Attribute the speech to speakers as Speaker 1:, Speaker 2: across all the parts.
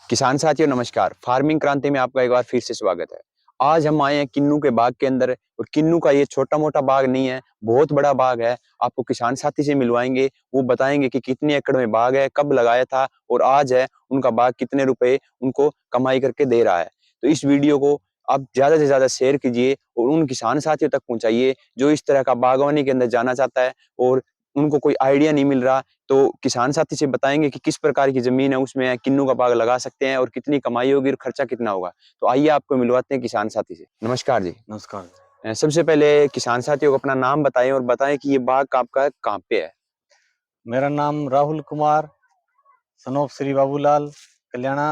Speaker 1: किसान साथियों नमस्कार। फार्मिंग क्रांति में आपका एक बार फिर से स्वागत है। आज हम आए हैं किन्नू के बाग के अंदर और किन्नू का ये छोटा मोटा बाग नहीं है, बहुत बड़ा बाग है। आपको किसान साथी से मिलवाएंगे, वो बताएंगे कि कितने एकड़ में बाग है, कब लगाया था और आज है उनका बाग कितने रुपए उनको कमाई करके दे रहा है। तो इस वीडियो को आप ज्यादा से ज्यादा शेयर कीजिए और उन किसान साथियों तक पहुंचाइए जो इस तरह का बागवानी के अंदर जाना चाहता है और उनको कोई आइडिया नहीं मिल रहा। तो किसान साथी से बताएंगे कि किस प्रकार की जमीन है, उसमें किन्नू का बाग लगा सकते हैं और कितनी कमाई होगी और खर्चा कितना होगा। तो आइए आपको मिलवाते हैं किसान साथी से। नमस्कार जी।
Speaker 2: नमस्कार।
Speaker 1: सबसे पहले किसान साथियों को अपना नाम बताएं और बताएं कि ये बाग आपका कहाँ पे है।
Speaker 2: मेरा नाम राहुल कुमार सनोप श्री बाबूलाल कल्याणा।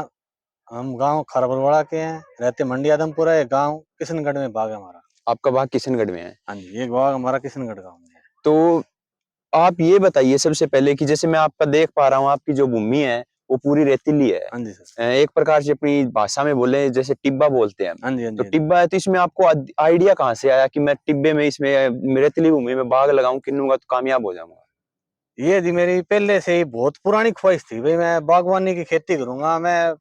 Speaker 2: हम गांव खारबरवाड़ा के हैं, रहते मंडी आदमपुर है। गांव किशनगढ़ में बाग है हमारा।
Speaker 1: आपका बाग किशनगढ़ में है।
Speaker 2: हाँ जी, एक बाग हमारा किशनगढ़ गांव में है।
Speaker 1: तो आप ये बताइए सबसे पहले कि जैसे मैं आपका देख पा रहा हूँ, आपकी जो भूमि है वो पूरी रेतीली है।
Speaker 2: हाँ जी सर।
Speaker 1: एक प्रकार से अपनी भाषा में बोले जैसे टिब्बा बोलते हैं हम।
Speaker 2: हाँ जी, हाँ
Speaker 1: तो
Speaker 2: जी, हाँ जी।
Speaker 1: टिब्बा है, तो इसमें आपको आइडिया कहाँ से आया कि मैं टिब्बे में इसमें रेतीली भूमि में बाग लगाऊं, किन्नूंगा तो कामयाब हो जाऊंगा।
Speaker 2: ये जी मेरी पहले से ही बहुत पुरानी ख्वाहिश थी भाई, मैं बागवानी की खेती करूंगा। मैं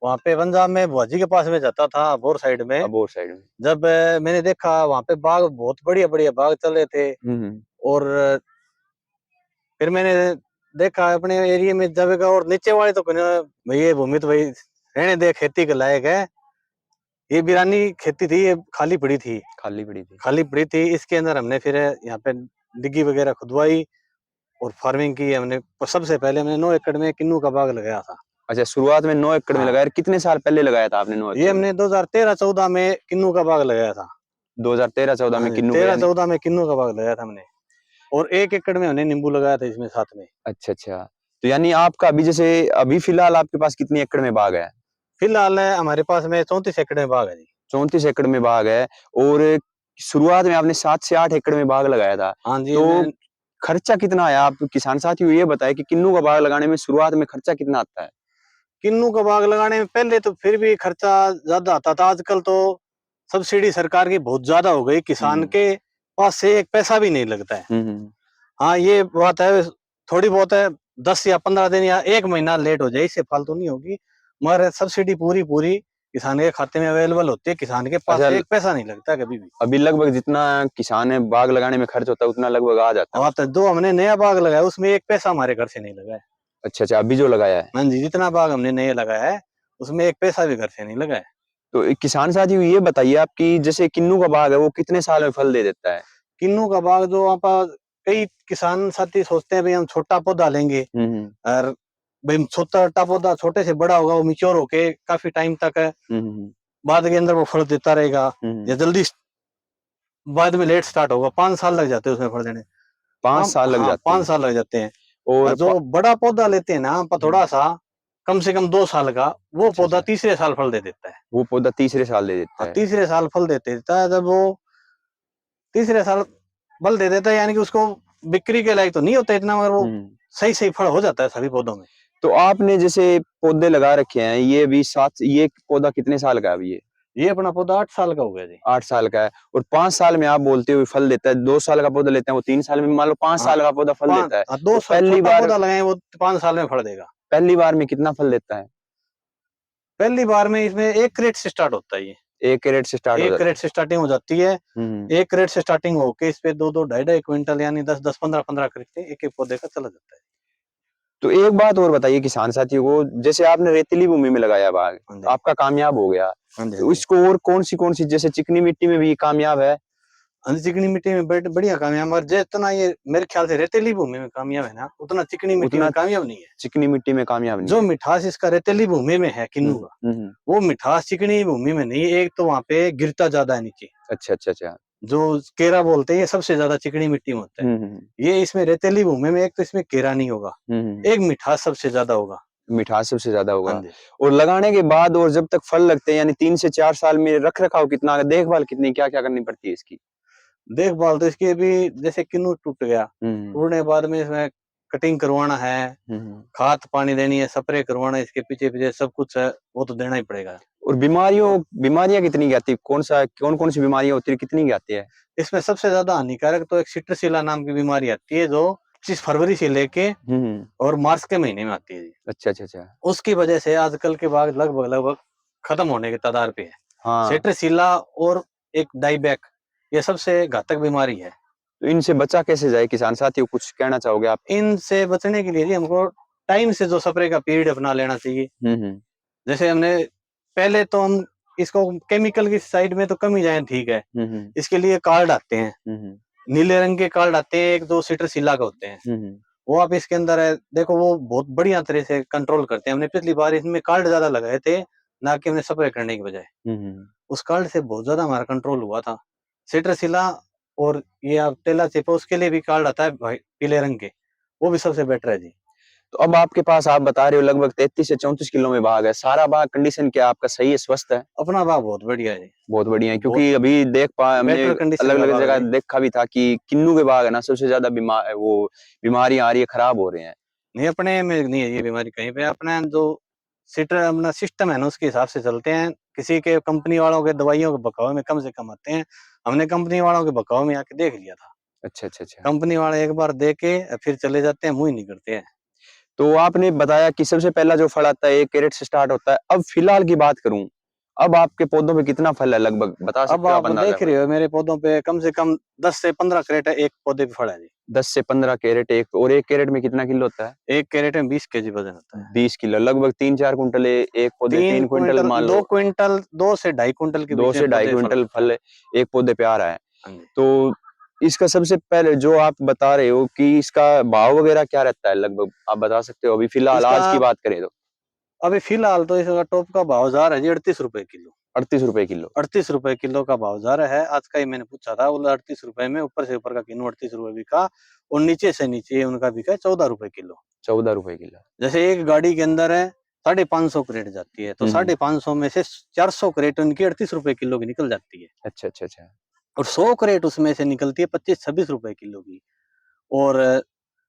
Speaker 2: वहाँ पे पंजाब में बुआजी के पास में जाता था, अबोर साइड में।
Speaker 1: अबोर साइड में।
Speaker 2: जब मैंने देखा वहाँ पे बाग, बहुत बढ़िया बढ़िया बाग चल रहे थे।
Speaker 1: हम्म।
Speaker 2: और फिर मैंने देखा अपने एरिया में जगह, और नीचे वाले तो भाई ये भूमि तो भाई रहने दे, खेती के लायक है। ये बिरानी खेती थी, ये खाली पड़ी थी।
Speaker 1: खाली पड़ी थी।
Speaker 2: खाली पड़ी थी, इसके अंदर हमने फिर यहाँ पे डिग्गी वगैरह खुदवाई और फार्मिंग की हमने। सबसे पहले हमने 9 एकड़ में किन्नू का बाग लगाया था।
Speaker 1: अच्छा, शुरुआत में 9 एकड़ में
Speaker 2: हाँ,
Speaker 1: लगाया। कितने साल पहले लगाया था आपने 9
Speaker 2: ये
Speaker 1: एकड़ में?
Speaker 2: हमने 2013-14 में किन्नू का बाग लगाया था।
Speaker 1: 2013-14
Speaker 2: हाँ
Speaker 1: में
Speaker 2: जी,
Speaker 1: किन्नू का यानी।
Speaker 2: 13-14 में किन्नू का बाग लगाया था हमने। और 1 एकड़ में हमने नींबू लगाया था इसमें साथ में।
Speaker 1: अच्छा अच्छा। तो यानी आपका अभी जैसे अभी फिलहाल आपके पास कितनी एकड़ में बाग है?
Speaker 2: फिलहाल हमारे पास में 34 एकड़ में बाग है जी।
Speaker 1: 34 एकड़ में बाग है। और शुरुआत में आपने 7 से 8 एकड़ में बाग लगाया था।
Speaker 2: हाँ जी,
Speaker 1: तो
Speaker 2: मैं
Speaker 1: खर्चा कितना आया? आप किसान साथियों ये बताएं कि किन्नू का बाग लगाने में शुरुआत में खर्चा कितना आता है?
Speaker 2: किन्नू का बाग लगाने में पहले तो फिर भी खर्चा ज्यादा आता था। आजकल तो सब्सिडी सरकार की बहुत ज्यादा हो गई, किसान
Speaker 1: हम्म
Speaker 2: के पास से एक पैसा भी नहीं लगता है।
Speaker 1: हम्म।
Speaker 2: हाँ, ये बात है, थोड़ी बहुत है। 10 या 15 दिन या 1 महीना लेट हो जाए, इससे फालतू नहीं होगी। मगर सब्सिडी पूरी पूरी किसान के खाते में अवेलेबल होती है। किसान के पास
Speaker 1: अच्छा,
Speaker 2: से एक पैसा नहीं लगता कभी भी।
Speaker 1: अभी लगभग जितना किसान है बाग लगाने में खर्च होता है उतना लगभग आ जाता है
Speaker 2: और तो
Speaker 1: उसमें।
Speaker 2: जो हमने नया बाग लगाया उसमें एक पैसा हमारे घर से नहीं लगा है।
Speaker 1: अच्छा अच्छा, अभी जो लगाया है।
Speaker 2: हाँ जी, जितना बाग हमने नया लगाया है उसमें एक पैसा भी घर से नहीं लगा है।
Speaker 1: तो एक किसान साथियों ये बताइए आपकी जैसे किन्नू का बाग है वो कितने साल में फल दे देता है?
Speaker 2: किन्नू का बाग जो आप, कई किसान साथी सोचते हैं भाई हम छोटा पौधा लेंगे,
Speaker 1: हम्म
Speaker 2: और भाई छोटा पौधा छोटे से बड़ा होगा, वो मिच्योर होके काफी टाइम तक है
Speaker 1: हम्म
Speaker 2: बाद के अंदर वो फल देता रहेगा। या
Speaker 1: हम्म।
Speaker 2: जल्दी बाद में लेट स्टार्ट होगा, 5 साल लग जाते हैं उसमें फल देने।
Speaker 1: 5
Speaker 2: हम
Speaker 1: साल लग
Speaker 2: हाँ,
Speaker 1: जाते
Speaker 2: 5
Speaker 1: हैं।
Speaker 2: साल लग जाते हैं। और
Speaker 1: और
Speaker 2: जो बड़ा पौधा लेते हैं ना हम, थोड़ा सा कम से कम 2 साल का, वो
Speaker 1: अच्छा
Speaker 2: पौधा
Speaker 1: अच्छा,
Speaker 2: तीसरे साल फल दे देता है।
Speaker 1: वो पौधा तीसरे साल दे देता
Speaker 2: हाँ,
Speaker 1: है।
Speaker 2: तीसरे साल फल देता है। जब वो तीसरे साल फल दे देता है, यानी कि उसको बिक्री के लायक तो नहीं होता इतना, मगर वो
Speaker 1: हम्म।
Speaker 2: सही सही फल हो जाता है सभी पौधों में।
Speaker 1: तो आपने जैसे पौधे लगा रखे हैं, ये भी 7, ये पौधा कितने साल का है अभी? ये
Speaker 2: ये अपना पौधा 8 साल का हो गया जी।
Speaker 1: 8 साल का है। और 5 साल में आप बोलते हो फल देता है। 2 साल का पौधा लेते हैं वो 3 साल में, मान लो 5
Speaker 2: हाँ,
Speaker 1: साल का पौधा फल देता है।
Speaker 2: दो
Speaker 1: तो
Speaker 2: साल छोटा पौधा लगाए वो 5 साल में फल देगा।
Speaker 1: पहली बार में कितना फल देता है?
Speaker 2: पहली बार में इसमें 1 क्रेट से स्टार्ट होता है ये।
Speaker 1: 1 कैरेट से स्टार्ट हो
Speaker 2: 1
Speaker 1: जाता
Speaker 2: क्रेट
Speaker 1: है।
Speaker 2: से स्टार्टिंग हो जाती है।
Speaker 1: हम्म।
Speaker 2: 1 क्रेट से स्टार्टिंग होके इस पे 2-2, ढाई-ढाई क्विंटल, यानी 10-10, 15-15 क्रेट एक-एक पौधे का चला जाता है।
Speaker 1: तो एक बात और बताइए किसान साथियों को, जैसे आपने रेतीली भूमि में लगाया बाग,
Speaker 2: हाँ
Speaker 1: तो
Speaker 2: जी।
Speaker 1: आपका कामयाब हो गया।
Speaker 2: हाँ जी, हाँ
Speaker 1: तो
Speaker 2: जी।
Speaker 1: इसको और कौन सी जैसे चिकनी मिट्टी में भी कामयाब है?
Speaker 2: हाँ जी, चिकनी मिट्टी में बढ़िया कामयाब, मगर जितना ये मेरे ख्याल से रेतीली भूमि में कामयाब है ना, उतना चिकनी मिट्टी
Speaker 1: उतना
Speaker 2: में कामयाब नहीं है।
Speaker 1: चिकनी मिट्टी में कामयाब नहीं
Speaker 2: जो
Speaker 1: है।
Speaker 2: मिठास इसका रेतीली भूमि में है किन्नू का,
Speaker 1: हम्म।
Speaker 2: वो मिठास चिकनी भूमि में नहीं है। एक तो वहाँ पे गिरता ज्यादा है नीचे,
Speaker 1: अच्छा अच्छा अच्छा।
Speaker 2: जो केरा बोलते हैं, ये सबसे ज्यादा चिकनी मिट्टी में होता है।
Speaker 1: हम्म।
Speaker 2: ये इसमें रेतीली भूमि में, एक तो इसमें केरा नहीं होगा,
Speaker 1: हम्म।
Speaker 2: एक मिठास सबसे ज्यादा होगा।
Speaker 1: मिठास सबसे ज्यादा
Speaker 2: हाँ
Speaker 1: होगा।
Speaker 2: जी।
Speaker 1: और लगाने के बाद और जब तक फल लगते हैं यानी 3 से 4 साल में रख रखाव कितना, देखभाल कितनी, क्या क्या करनी पड़ती है इसकी?
Speaker 2: देखभाल तो इसकी अभी, जैसे किन्नू टूट गया,
Speaker 1: हम्म
Speaker 2: टूटने के बाद में इसमें कटिंग करवाना है,
Speaker 1: हम्म।
Speaker 2: खाद पानी देनी है, स्प्रे करवाना है, इसके पीछे पीछे सब कुछ है, वो तो देना ही पड़ेगा।
Speaker 1: और बीमारियां कितनी की आती है? कौन कौन सी बीमारियां होती है, कितनी की आती है?
Speaker 2: इसमें सबसे ज्यादा हानिकारक तो एक सिट्रसीला नाम की बीमारी आती है, जो 25 फरवरी से लेके और मार्च के महीने में आती है जी।
Speaker 1: अच्छा अच्छा अच्छा।
Speaker 2: उसकी वजह से आजकल के बाग लगभग लगभग खत्म होने के कगार पे है।
Speaker 1: हाँ,
Speaker 2: सेट्रेसिला और एक डाइबैक, ये सबसे घातक बीमारी है।
Speaker 1: तो इनसे बचा कैसे जाए किसान साथियों, कुछ कहना चाहोगे आप?
Speaker 2: इनसे बचने के लिए जी हमको टाइम से जो स्प्रे का पीरियड अपना लेना चाहिए।
Speaker 1: हम्म।
Speaker 2: जैसे हमने पहले तो हम इसको केमिकल की साइड में तो कम ही जाए, ठीक है।
Speaker 1: हम्म।
Speaker 2: इसके लिए कार्ड आते हैं,
Speaker 1: हम्म।
Speaker 2: नीले रंग के कार्ड आते हैं, एक दो सिट्रसिला का होते हैं।
Speaker 1: हम्म।
Speaker 2: वो आप इसके अंदर है, देखो वो बहुत बढ़िया तरह से कंट्रोल करते हैं। हमने पिछली बार इसमें कार्ड ज्यादा लगाए थे, ना कि हमने स्प्रे करने की बजाय।
Speaker 1: हम्म।
Speaker 2: उस कार्ड से बहुत ज्यादा हमारा कंट्रोल हुआ था। सिट्रसिला और ये आप टेला चिप, उसके लिए भी कार्ड आता है भाई पीले रंग के, वो भी सबसे बेटर है जी।
Speaker 1: तो अब आपके पास आप बता रहे हो लगभग 33 से 34 किलो में बाग है, सारा बाग कंडीशन क्या आपका सही है, स्वस्थ है?
Speaker 2: अपना बाग बहुत बढ़िया है जी।
Speaker 1: बहुत बढ़िया है,
Speaker 2: बहुत
Speaker 1: क्योंकि अभी देख पा हमने
Speaker 2: बेटर कंडीशन
Speaker 1: अलग
Speaker 2: का
Speaker 1: अलग
Speaker 2: बाग है
Speaker 1: जगह
Speaker 2: जी।
Speaker 1: देखा भी था कि किन्नू के बाग है ना सबसे ज्यादा बीमारियां आ रही है, खराब हो रहे हैं।
Speaker 2: नहीं, अपने में नहीं है ये बीमारी कहीं पे। अपना जो सिटर अपना सिस्टम है ना, उसके हिसाब से चलते हैं। किसी के कंपनी वालों के दवाइयों के बकावे में कम से कम आते हैं। हमने कंपनी वालों के बकावे में आके देख लिया था।
Speaker 1: अच्छा अच्छा अच्छा।
Speaker 2: कंपनी वाले एक बार दे के फिर चले जाते हैं, मुंह ही नहीं करते हैं।
Speaker 1: तो आपने बताया कि सबसे पहला जो फल आता है 1 कैरेट से स्टार्ट होता है। अब फिलहाल की बात करूं, अब आपके पौधों पे कितना फल है लगभग बता
Speaker 2: अब
Speaker 1: सकते हो आप
Speaker 2: आप
Speaker 1: अंदाजा
Speaker 2: देख रहे
Speaker 1: कोई?
Speaker 2: हो मेरे पौधों पे कम से कम 10 से 15 क्रेट है, एक पौधे पे फल है जी।
Speaker 1: 10 से 15 कैरेट एक, और 1 कैरेट में कितना किलो होता है?
Speaker 2: एक कैरेट में 20 केजी वजन होता है।
Speaker 1: 20 किलो, लगभग 3-4 कुंटल एक पौधे,
Speaker 2: 3
Speaker 1: 3 क्विंटल
Speaker 2: क्विंटल,
Speaker 1: मान
Speaker 2: 2
Speaker 1: लो।
Speaker 2: क्विंटल, 2 से 2.5 क्विंटल के
Speaker 1: 2
Speaker 2: बीच में
Speaker 1: से ढाई
Speaker 2: पौधे फल
Speaker 1: क्विंटल
Speaker 2: देता है।
Speaker 1: फल एक पौधे पे आ रहा है।
Speaker 2: हाँ जी।
Speaker 1: तो इसका सबसे पहले जो आप बता रहे हो कि इसका भाव वगैरह क्या रहता है लगभग, आप बता सकते हो अभी फिलहाल
Speaker 2: इसका
Speaker 1: आज की बात करें तो?
Speaker 2: अभी फिलहाल तो इसका टॉप का भाव जा रहा है जी 38 रुपए किलो।
Speaker 1: 38 रुपए किलो।
Speaker 2: 38 रुपए किलो का भाव जा रहा है। आज का ही मैंने पूछा था, बोला 38 रुपए में ऊपर से ऊपर का किलो 38 रुपए बिका, और नीचे से नीचे उनका बिका है 14 रुपए किलो।
Speaker 1: 14 रुपए किलो।
Speaker 2: जैसे एक गाड़ी के अंदर है 550 क्रेट जाती है, तो 550 में से 400 क्रेट उनकी 38 रुपए किलो की निकल जाती है।
Speaker 1: अच्छा अच्छा अच्छा।
Speaker 2: और 100 क्रेट उसमें से निकलती है 25-26 रुपए किलो की। और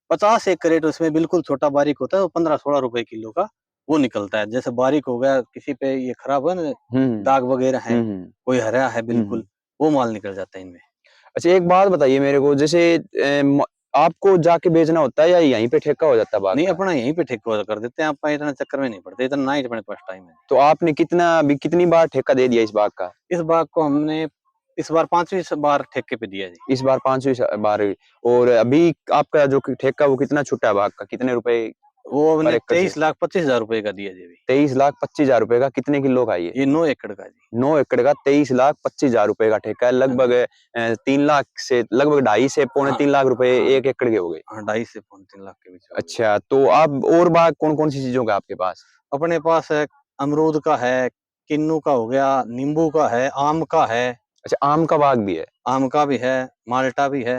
Speaker 2: 50 एक क्रेट उसमें बिल्कुल छोटा बारीक होता है, वो 15-16 रुपए किलो का वो निकलता है। जैसे बारीक हो गया, किसी पे ये खराब हुआ ना,
Speaker 1: हम्म।
Speaker 2: दाग वगैरह है,
Speaker 1: हम्म।
Speaker 2: कोई हरा है
Speaker 1: हम्म।
Speaker 2: बिल्कुल, वो माल निकल जाता है इनमें।
Speaker 1: अच्छा एक बात बताइए मेरे को, जैसे आपको जाके बेचना होता है या यहीं पे ठेका हो जाता है बाग
Speaker 2: नहीं,
Speaker 1: का?
Speaker 2: अपना यहीं पे ठेका कर देते हैं, आप इतना चक्कर में नहीं पड़ते, इतना ना ही अपने पास टाइम है।
Speaker 1: तो आपने अभी कितनी बार ठेका दे दिया इस बाग का?
Speaker 2: इस बाग को हमने इस बार 5वीं बार ठेके पे दिया जी।
Speaker 1: इस बार 5वीं बार। और अभी आपका जो कितना छुट्टा है बाग का, कितने रुपए
Speaker 2: वो
Speaker 1: पर
Speaker 2: हमने
Speaker 1: एकड़ से?
Speaker 2: 23,25,000 रुपए का दिया जी अभी।
Speaker 1: 23,25,000 रुपए का, कितने किलो का है ये?
Speaker 2: ये 9 एकड़ का जी।
Speaker 1: 9 एकड़ का 23,25,000 रुपए का ठेका है,
Speaker 2: हाँ
Speaker 1: लगभग
Speaker 2: जी।
Speaker 1: 3 लाख से लगभग 2.5 से पौने
Speaker 2: हाँ
Speaker 1: 3 लाख रुपए
Speaker 2: हाँ
Speaker 1: 1 एकड़ के हो गए।
Speaker 2: हाँ, 2.5 से पौने 3 लाख के बीच में हो गई।
Speaker 1: अच्छा, तो आप और बाग कौन कौन सी चीजों का आपके पास?
Speaker 2: अपने पास है, अमरूद का है, किन्नू का हो गया, नींबू का है, आम का है।
Speaker 1: अच्छा आम का बाग भी है?
Speaker 2: आम का भी है, माल्टा भी है।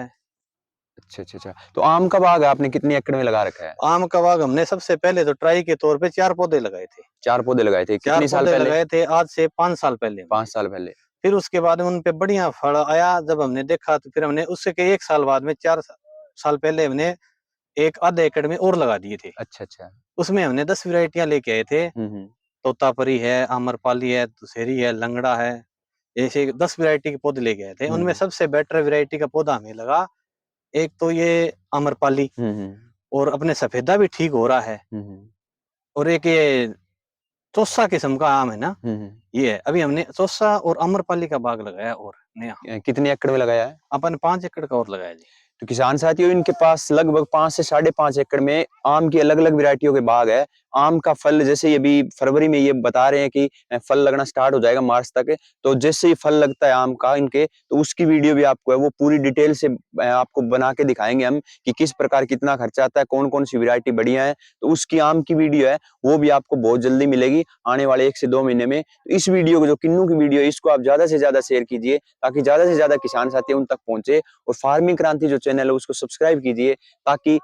Speaker 1: अच्छा अच्छा अच्छा। तो आम का बाग आपने कितने एकड़ में लगा रखा है?
Speaker 2: आम का बाग हमने सबसे पहले तो ट्राई के तौर पे 4 पौधे लगाए थे।
Speaker 1: 4 पौधे लगाए थे,
Speaker 2: 4
Speaker 1: कितने साल
Speaker 2: पौधे
Speaker 1: पहले?
Speaker 2: लगाए थे आज से 5 साल पहले हमने।
Speaker 1: 5 साल पहले।
Speaker 2: फिर उसके बाद में उन पे बढ़िया फल आया, जब हमने देखा तो फिर हमने उससे के 1 साल बाद में 4 साल पहले हमने एक आधे एकड़ में और लगा दिए थे।
Speaker 1: अच्छा अच्छा।
Speaker 2: उसमें हमने 10 वैरायटियां लेके आए थे।
Speaker 1: हम्म।
Speaker 2: तोतापरी है, आम्रपाली है, दुशहरी है, लंगड़ा है। ऐसे 10 वैरायटी के पौधे लेके आए थे। उनमें
Speaker 1: हम्म।
Speaker 2: सबसे बेटर वैरायटी का पौधा हमें लगा, एक तो ये आम्रपाली,
Speaker 1: हम्म।
Speaker 2: और अपने सफेदा भी ठीक हो रहा है।
Speaker 1: हम्म।
Speaker 2: और एक ये चौसा किस्म का आम है ना,
Speaker 1: हम्म।
Speaker 2: ये है। अभी हमने चौसा और आम्रपाली का बाग लगाया और नया।
Speaker 1: कितने एकड़ में लगाया है?
Speaker 2: अपन 5 एकड़ का और लगाया जी।
Speaker 1: तो किसान साथियों इनके पास लगभग 5 से 5.5 एकड़ में आम की अलग अलग वैरायटियों के बाग है। आम का फल जैसे ये अभी फरवरी में ये बता रहे हैं कि फल लगना स्टार्ट हो जाएगा मार्च तक। तो जैसे ही फल लगता है आम का इनके, तो उसकी वीडियो भी आपको है वो पूरी डिटेल से आपको बना के दिखाएंगे हम कि किस प्रकार कितना खर्चा आता है, कौन कौन सी वैरायटी बढ़िया है। तो उसकी आम की वीडियो है वो भी आपको बहुत जल्दी मिलेगी आने वाले 1 से 2 महीने में। तो इस वीडियो को, जो किन्नू की वीडियो है, इसको आप ज्यादा से ज्यादा शेयर कीजिए ताकि ज्यादा से ज्यादा किसान साथी उन तक पहुंचे। और फार्मिंग क्रांति जो चैनल है उसको सब्सक्राइब कीजिए ताकि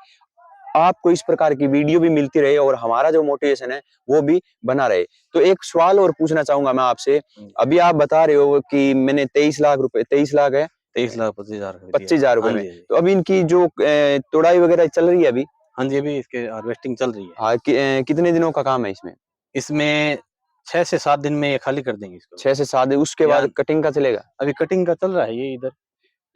Speaker 1: आपको इस प्रकार की वीडियो भी मिलती रहे और हमारा जो मोटिवेशन है वो भी बना रहे। तो एक सवाल और पूछना चाहूंगा मैं आपसे। अभी आप बता रहे हो कि मैंने 23 लाख रुपए, 23 लाख है,
Speaker 2: 23,25,000 का दिया।
Speaker 1: 25,000 रुपए
Speaker 2: हाँ
Speaker 1: में।
Speaker 2: जी, हाँ जी।
Speaker 1: तो अभी इनकी जो तोड़ाई वगैरह चल रही है अभी?
Speaker 2: हाँ जी, अभी इसके हार्वेस्टिंग चल रही है।
Speaker 1: हाँ, कितने दिनों का काम है इसमें?
Speaker 2: इसमें 6 से 7 दिन में ये खाली कर देंगे इसको।
Speaker 1: 6 से 7 दिन, उसके
Speaker 2: या
Speaker 1: बाद कटिंग का चलेगा?
Speaker 2: अभी कटिंग का चल रहा है ये इधर।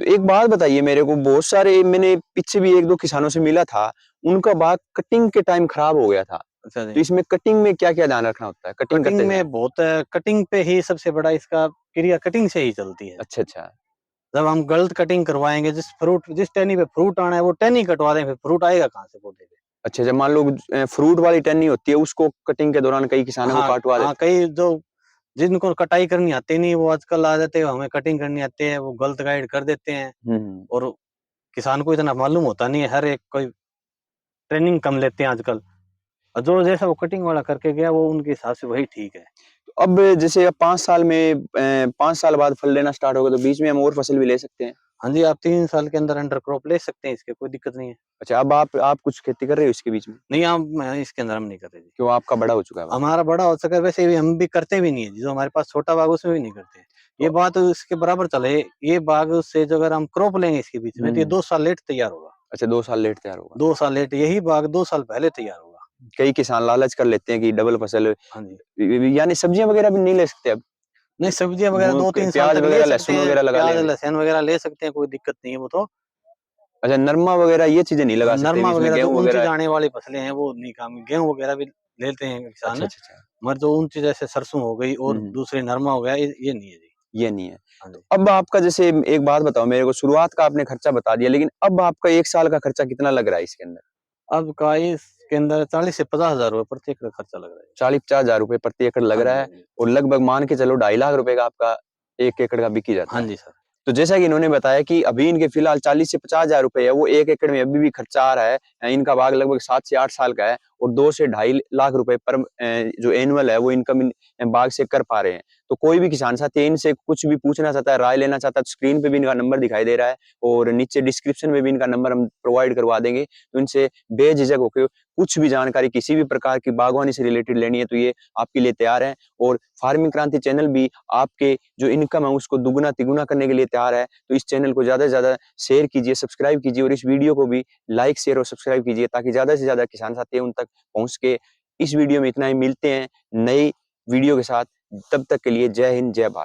Speaker 1: तो एक बात बताइए मेरे को, बहुत सारे मैंने पीछे भी 1-2 किसानों से मिला था, उनका बाग कटिंग के टाइम खराब हो गया था।
Speaker 2: अच्छा
Speaker 1: तो
Speaker 2: जी।
Speaker 1: इसमें कटिंग में क्या-क्या ध्यान रखना होता है? कटिंग
Speaker 2: कटिंग
Speaker 1: करते समय?
Speaker 2: में बहुत कटिंग पे ही सबसे बड़ा इसका क्रिया कटिंग से ही चलती है।
Speaker 1: अच्छा, अच्छा।
Speaker 2: जब हम गलत कटिंग करवाएँगे, जिस टहनी पे फ्रूट आना है वो टहनी कटवा दें, फिर फ्रूट आएगा कहाँ से पौधे पे?
Speaker 1: अच्छा, जब मान लो फ्रूट वाली टहनी होती है, उसको कटिंग के दौरान कई किसानों को
Speaker 2: हाँ,
Speaker 1: काटवा
Speaker 2: हाँ,
Speaker 1: देते हैं।
Speaker 2: कई जो जिनको कटाई करनी आती नहीं वो आजकल आ जाते हैं, हमें कटिंग करनी आती है, वो गलत गाइड कर देते हैं
Speaker 1: हुँ, हुँ।
Speaker 2: और किसान को इतना मालूम होता नहीं है, हर एक कोई ट्रेनिंग कम लेते हैं आजकल। और जो जैसा वो कटिंग वाला करके गया वो उनके हिसाब से वही ठीक है।
Speaker 1: तो अब जैसे अब 5 साल में 5 साल बाद फल लेना स्टार्ट होगा, तो बीच में हम और फसल भी ले सकते हैं?
Speaker 2: हाँ जी, आप 3 साल के अंदर अंडर क्रॉप ले सकते हैं, इसके कोई दिक्कत नहीं है।
Speaker 1: अच्छा, अब आप कुछ खेती कर रहे हो इसके बीच में?
Speaker 2: नहीं, इसके अंदर हम नहीं कर रहे जी।
Speaker 1: क्यों, आपका बड़ा हो चुका है बाग?
Speaker 2: हमारा बड़ा हो सका वैसे भी हम भी करते भी नहीं है, जो हमारे पास छोटा बाग उसमें भी नहीं करते। ये
Speaker 1: तो
Speaker 2: बात इसके बराबर चले, ये बाग से जो अगर हम क्रॉप लेंगे इसके बीच में तो ये
Speaker 1: हुँ।
Speaker 2: 2 साल लेट तैयार होगा।
Speaker 1: अच्छा, 2 साल लेट तैयार होगा।
Speaker 2: 2 साल लेट, यही बाग 2 साल पहले तैयार होगा।
Speaker 1: कई किसान लालच कर लेते हैं कि डबल फसल
Speaker 2: हाँ जी।
Speaker 1: यानी सब्जियाँ वगैरह भी नहीं ले सकते अब?
Speaker 2: नहीं, सब्जियाँ वगैरह
Speaker 1: वो
Speaker 2: 2-3 साल
Speaker 1: प्याज
Speaker 2: तक ले
Speaker 1: वगैरह,
Speaker 2: सकते
Speaker 1: लहसुन
Speaker 2: हैं,
Speaker 1: वगैरह लगा
Speaker 2: प्याज़,
Speaker 1: लेंगे?
Speaker 2: लहसुन वगैरह ले सकते हैं, कोई दिक्कत नहीं है वो तो।
Speaker 1: अच्छा, नरमा वगैरह ये चीज़ें नहीं लगा सकते
Speaker 2: नरमा
Speaker 1: बीच में,
Speaker 2: वगैरह जो
Speaker 1: गेहूँ
Speaker 2: ऊँची
Speaker 1: वगैरह?
Speaker 2: जाने वाली फसलें हैं वो नहीं काम, गेहूँ वगैरह भी लेते हैं
Speaker 1: अच्छा,
Speaker 2: किसान,
Speaker 1: अच्छा, अच्छा।
Speaker 2: मगर जो ऊँची जैसे सरसों हो गई
Speaker 1: हुँ,
Speaker 2: और
Speaker 1: हुँ।
Speaker 2: दूसरे नरमा हो गया ये नहीं है जी।
Speaker 1: ये नहीं है।
Speaker 2: हाँ
Speaker 1: तो
Speaker 2: जी।
Speaker 1: अब आपका जैसे एक बात बताओ मेरे को, शुरुआत का आपने खर्चा बता दिया, लेकिन अब आपका 1 साल का खर्चा कितना लग रहा है इसके अंदर?
Speaker 2: अब का इसके अंदर 40 से 50,000 रुपए प्रति एकड़ खर्चा लग रहा है।
Speaker 1: 40-50 हज़ार रुपए प्रति एकड़ लग
Speaker 2: हाँ
Speaker 1: रहा
Speaker 2: जी,
Speaker 1: है
Speaker 2: हाँ जी।
Speaker 1: और लगभग मान के चलो 2.5 लाख रुपए का आपका 1 एकड़ का बिक ही जाता
Speaker 2: हाँ
Speaker 1: है।
Speaker 2: जी सर।
Speaker 1: तो जैसा कि इन्होंने बताया कि अभी इनके फिलहाल 40 से 50 हज़ार रुपए है, वो 1 एकड़ में अभी भी खर्चा आ रहा है। इनका बाग लगभग 7 से 8 साल का है और 2 से ढाई लाख रुपए पर जो एनुअल है वो इनकम बाग से कर पा रहे हैं। तो कोई भी किसान साथी इनसे कुछ भी पूछना चाहता है, राय लेना चाहता है, तो स्क्रीन पे भी इनका नंबर दिखाई दे रहा है और नीचे डिस्क्रिप्शन में भी इनका नंबर हम प्रोवाइड करवा देंगे। तो इनसे बेझिझक होके कुछ भी जानकारी किसी भी प्रकार की बागवानी से रिलेटेड लेनी है तो ये आपके लिए तैयार हैं और फार्मिंग क्रांति चैनल भी आपके जो इनकम है उसको दुगुना तिगुना करने के लिए तैयार है। तो इस चैनल को ज़्यादा से ज़्यादा शेयर कीजिए, सब्सक्राइब कीजिए और इस वीडियो को भी लाइक, शेयर और सब्सक्राइब कीजिए ताकि ज़्यादा से ज़्यादा किसान साथी उन तक पहुँच सके। इस वीडियो में इतना ही, मिलते हैं नई वीडियो के साथ। तब तक के लिए जय हिंद, जय भारत।